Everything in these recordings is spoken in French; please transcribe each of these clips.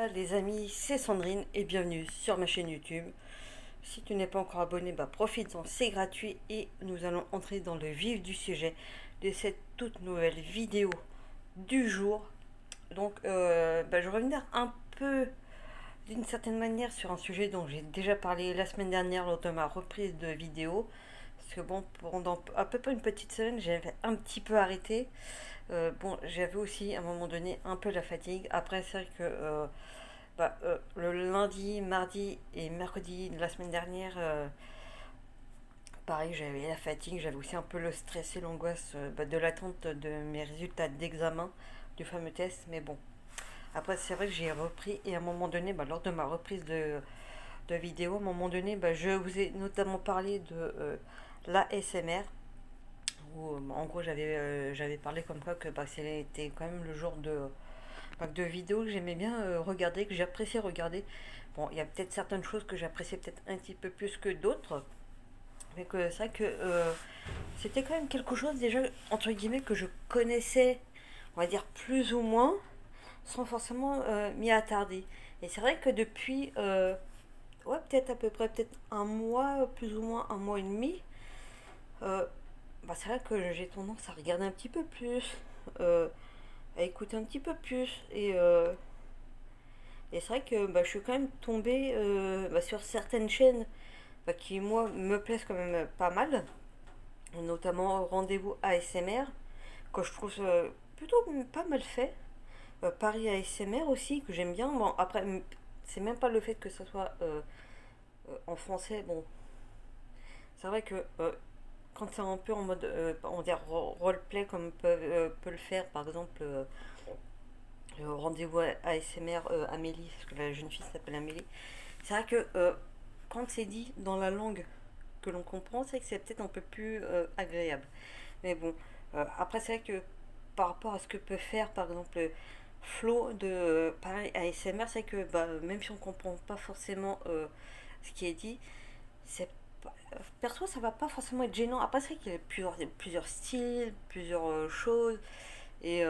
les amis, c'est Sandrine et bienvenue sur ma chaîne YouTube. Si tu n'es pas encore abonné, profite-en, c'est gratuit et nous allons entrer dans le vif du sujet de cette toute nouvelle vidéo du jour. Donc je vais revenir un peu d'une certaine manière sur un sujet dont j'ai déjà parlé la semaine dernière lors de ma reprise de vidéo. Parce que bon, pendant à peu près une petite semaine, j'avais un petit peu arrêté. J'avais aussi à un moment donné un peu la fatigue. Après, c'est vrai que le lundi, mardi et mercredi de la semaine dernière, pareil, j'avais la fatigue, j'avais aussi un peu le stress et l'angoisse de l'attente de mes résultats d'examen du fameux test. Mais bon, après, c'est vrai que j'ai repris et à un moment donné, lors de ma reprise de vidéo, à un moment donné, je vous ai notamment parlé de l'ASMR. Où, en gros, j'avais parlé comme quoi que c'était quand même le genre de vidéos que j'aimais bien regarder, que j'appréciais regarder. Bon, il y a peut-être certaines choses que j'appréciais peut-être un petit peu plus que d'autres, mais que c'est vrai que c'était quand même quelque chose déjà, entre guillemets, que je connaissais, on va dire plus ou moins, sans forcément m'y attarder. Et c'est vrai que depuis, ouais, peut-être à peu près, peut-être un mois, plus ou moins un mois et demi, euh, c'est vrai que j'ai tendance à regarder un petit peu plus, à écouter un petit peu plus, et c'est vrai que je suis quand même tombée sur certaines chaînes qui, moi, me plaisent quand même pas mal, notamment Rendez-vous ASMR, que je trouve plutôt pas mal fait. Paris ASMR aussi, que j'aime bien. Bon, après, c'est même pas le fait que ce soit en français. Bon, c'est vrai que quand c'est un peu en mode, on va dire, roleplay, comme peut le faire, par exemple, Rendez-vous ASMR Amélie, parce que la jeune fille s'appelle Amélie. C'est vrai que quand c'est dit dans la langue que l'on comprend, c'est que c'est peut-être un peu plus agréable. Mais bon, après c'est vrai que par rapport à ce que peut faire par exemple Flo de pareil ASMR, c'est que même si on comprend pas forcément ce qui est dit, c'est perso ça va pas forcément être gênant. Après c'est vrai qu'il y a plusieurs styles, plusieurs choses. Et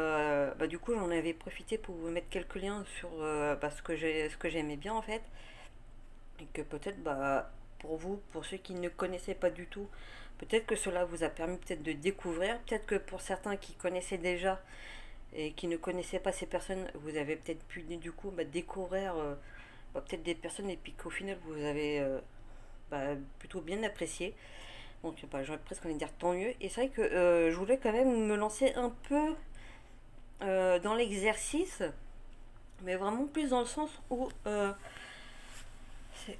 du coup, j'en avais profité pour vous mettre quelques liens sur ce que j'aimais bien en fait. Et que peut-être, pour vous, pour ceux qui ne connaissaient pas du tout, peut-être que cela vous a permis peut-être de découvrir. Peut-être que pour certains qui connaissaient déjà et qui ne connaissaient pas ces personnes, vous avez peut-être pu du coup découvrir peut-être des personnes et puis qu'au final vous avez plutôt bien apprécié. Donc j'aurais presque envie de dire tant mieux. Et c'est vrai que je voulais quand même me lancer un peu dans l'exercice, mais vraiment plus dans le sens où c'est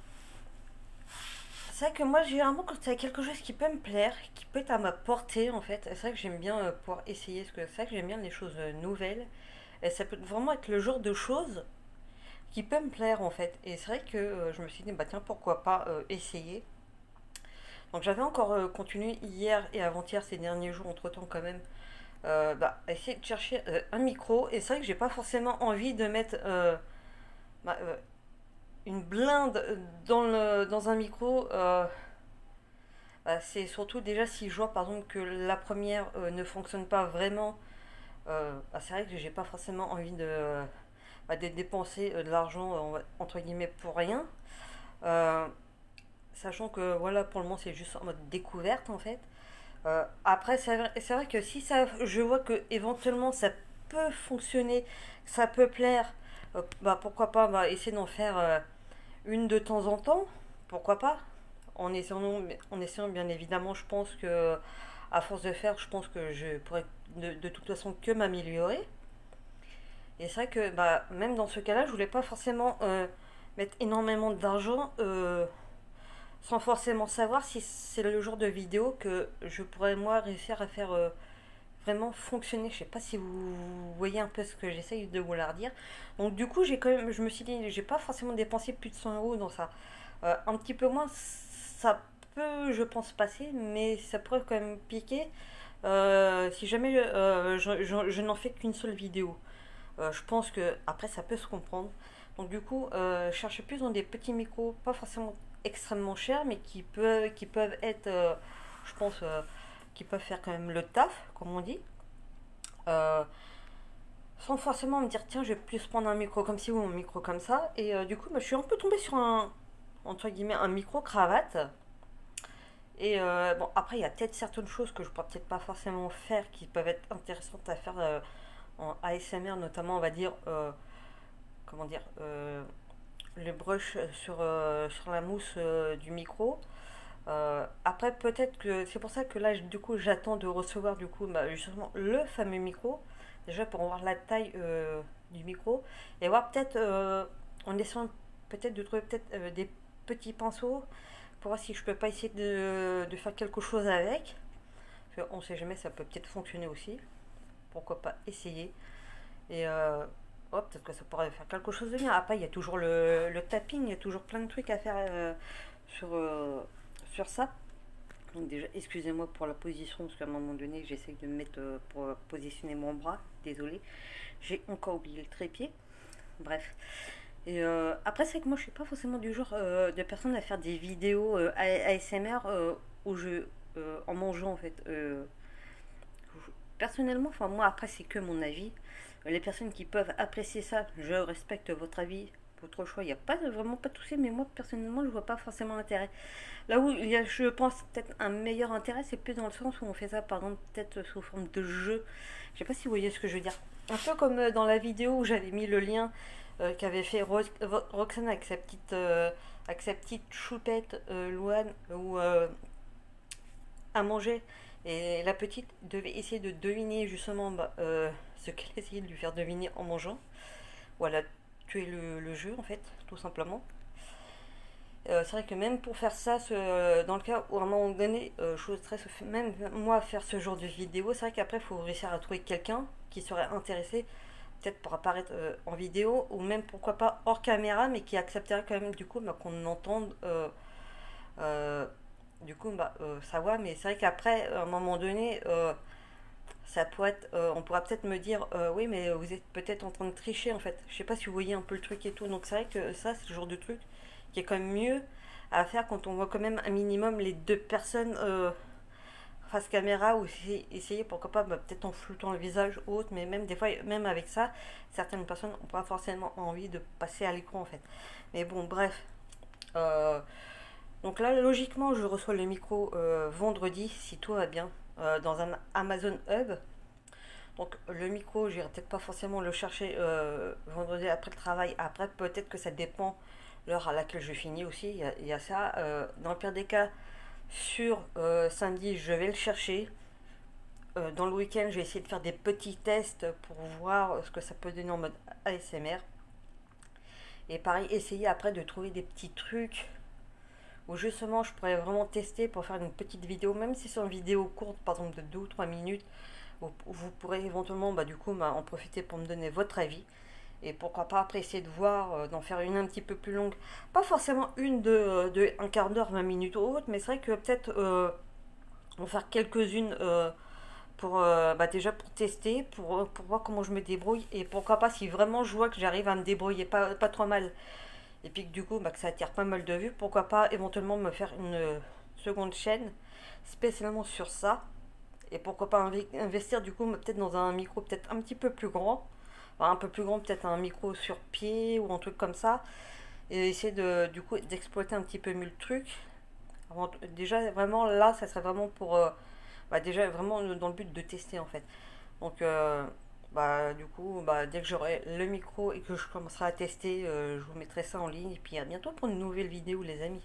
vrai que moi généralement quand c'est quelque chose qui peut me plaire, qui peut être à ma portée en fait, c'est vrai que j'aime bien pouvoir essayer, parce que c'est vrai que j'aime bien les choses nouvelles, et ça peut vraiment être le genre de choses qui peut me plaire en fait. Et c'est vrai que je me suis dit tiens pourquoi pas essayer. Donc j'avais encore continué hier et avant-hier ces derniers jours entre temps quand même essayer de chercher un micro. Et c'est vrai que j'ai pas forcément envie de mettre bah, euh, une blinde dans un micro. C'est surtout déjà si je vois par exemple que la première ne fonctionne pas vraiment. C'est vrai que j'ai pas forcément envie de dépenser de l'argent entre guillemets pour rien. Euh, Sachant que voilà, pour le moment c'est juste en mode découverte en fait. Après, c'est vrai que si ça, je vois que éventuellement ça peut fonctionner, ça peut plaire, pourquoi pas essayer d'en faire une de temps en temps, pourquoi pas, en essayant bien évidemment, je pense que à force de faire, je pense que je pourrais de toute façon que m'améliorer. Et c'est vrai que même dans ce cas-là, je voulais pas forcément mettre énormément d'argent sans forcément savoir si c'est le genre de vidéo que je pourrais moi réussir à faire vraiment fonctionner. Je sais pas si vous voyez un peu ce que j'essaye de vous leur dire. Donc du coup j'ai quand même, je me suis dit j'ai pas forcément dépensé plus de 100 € dans ça. Un petit peu moins ça peut je pense passer, mais ça pourrait quand même piquer si jamais je n'en fais qu'une seule vidéo. Je pense que après ça peut se comprendre. Donc du coup, je cherche plus dans des petits micros, pas forcément extrêmement chers, mais qui peuvent être, je pense, qui peuvent faire quand même le taf, comme on dit. Euh, sans forcément me dire tiens je vais plus prendre un micro comme ci ou un micro comme ça. Et du coup bah, je suis un peu tombée sur un, entre guillemets, un micro cravate. Et bon, après, il y a peut-être certaines choses que je pourrais peut-être pas forcément faire qui peuvent être intéressantes à faire en ASMR, notamment, on va dire, comment dire, le brush sur la mousse du micro. Après, peut-être que c'est pour ça que là, du coup, j'attends de recevoir du coup bah, justement le fameux micro, déjà pour voir la taille du micro et voir peut-être en essayant peut-être de trouver peut-être des petits pinceaux pour voir si je peux pas essayer de faire quelque chose avec. On sait jamais, ça peut peut-être fonctionner aussi. Pourquoi pas essayer. Et peut-être que ça pourrait faire quelque chose de bien. Après, il y a toujours le tapping, il y a toujours plein de trucs à faire sur, sur ça. Donc déjà, excusez-moi pour la position, parce qu'à un moment donné, j'essaie de me mettre pour positionner mon bras. Désolé, j'ai encore oublié le trépied. Bref. Et après, c'est que moi, je suis pas forcément du genre de personne à faire des vidéos ASMR où en mangeant en fait. Personnellement, enfin moi, après, c'est que mon avis. Les personnes qui peuvent apprécier ça, je respecte votre avis, votre choix. Il n'y a pas vraiment pas de souci, mais moi, personnellement, je vois pas forcément l'intérêt. Là où il y a, je pense, peut-être un meilleur intérêt, c'est plus dans le sens où on fait ça, par exemple, peut-être sous forme de jeu. Je sais pas si vous voyez ce que je veux dire. Un peu comme dans la vidéo où j'avais mis le lien qu'avait fait Roxane avec sa petite choupette Louane ou à manger. Et la petite devait essayer de deviner justement bah, ce qu'elle essayait de lui faire deviner en mangeant. Voilà, tuer le jeu en fait, tout simplement. C'est vrai que même pour faire ça, dans le cas où à un moment donné, chose très, même moi faire ce genre de vidéo, c'est vrai qu'après il faut réussir à trouver quelqu'un qui serait intéressé, peut-être pour apparaître en vidéo, ou même pourquoi pas hors caméra, mais qui accepterait quand même du coup bah, qu'on entende euh, du coup bah, savoir. Mais c'est vrai qu'après, à un moment donné, ça pourrait être, on pourra peut-être me dire oui mais vous êtes peut-être en train de tricher en fait. Je sais pas si vous voyez un peu le truc et tout. Donc c'est vrai que ça c'est le genre de truc qui est quand même mieux à faire quand on voit quand même un minimum les deux personnes face caméra ou essayer pourquoi pas bah, peut-être en floutant le visage ou autre, mais même des fois même avec ça certaines personnes n'ont pas forcément envie de passer à l'écran en fait. Mais bon bref. Euh, donc là logiquement je reçois le micro vendredi si tout va bien dans un Amazon Hub. Donc le micro, j'irai peut-être pas forcément le chercher vendredi après le travail. Après, peut-être que ça dépend l'heure à laquelle je finis aussi. Il y a ça. Dans le pire des cas, sur samedi, je vais le chercher. Dans le week-end, je vais essayer de faire des petits tests pour voir ce que ça peut donner en mode ASMR. Et pareil, essayer après de trouver des petits trucs où justement je pourrais vraiment tester pour faire une petite vidéo, même si c'est une vidéo courte, par exemple de 2 ou 3 minutes, vous pourrez éventuellement bah, du coup bah, en profiter pour me donner votre avis. Et pourquoi pas après essayer de voir, d'en faire une un petit peu plus longue. Pas forcément une de un quart d'heure, 20 minutes ou autre, mais c'est vrai que peut-être en faire quelques-unes pour bah, déjà pour tester, pour voir comment je me débrouille. Et pourquoi pas si vraiment je vois que j'arrive à me débrouiller pas trop mal. Et puis que du coup bah, que ça attire pas mal de vues, pourquoi pas éventuellement me faire une seconde chaîne spécialement sur ça. Et pourquoi pas investir du coup peut-être dans un micro peut-être un petit peu plus grand, enfin, un peu plus grand, peut-être un micro sur pied ou un truc comme ça, et essayer de du coup d'exploiter un petit peu mieux le truc. Déjà vraiment là ça serait vraiment pour bah, déjà vraiment dans le but de tester en fait. Donc bah du coup bah, dès que j'aurai le micro et que je commencerai à tester, je vous mettrai ça en ligne et puis à bientôt pour une nouvelle vidéo les amis.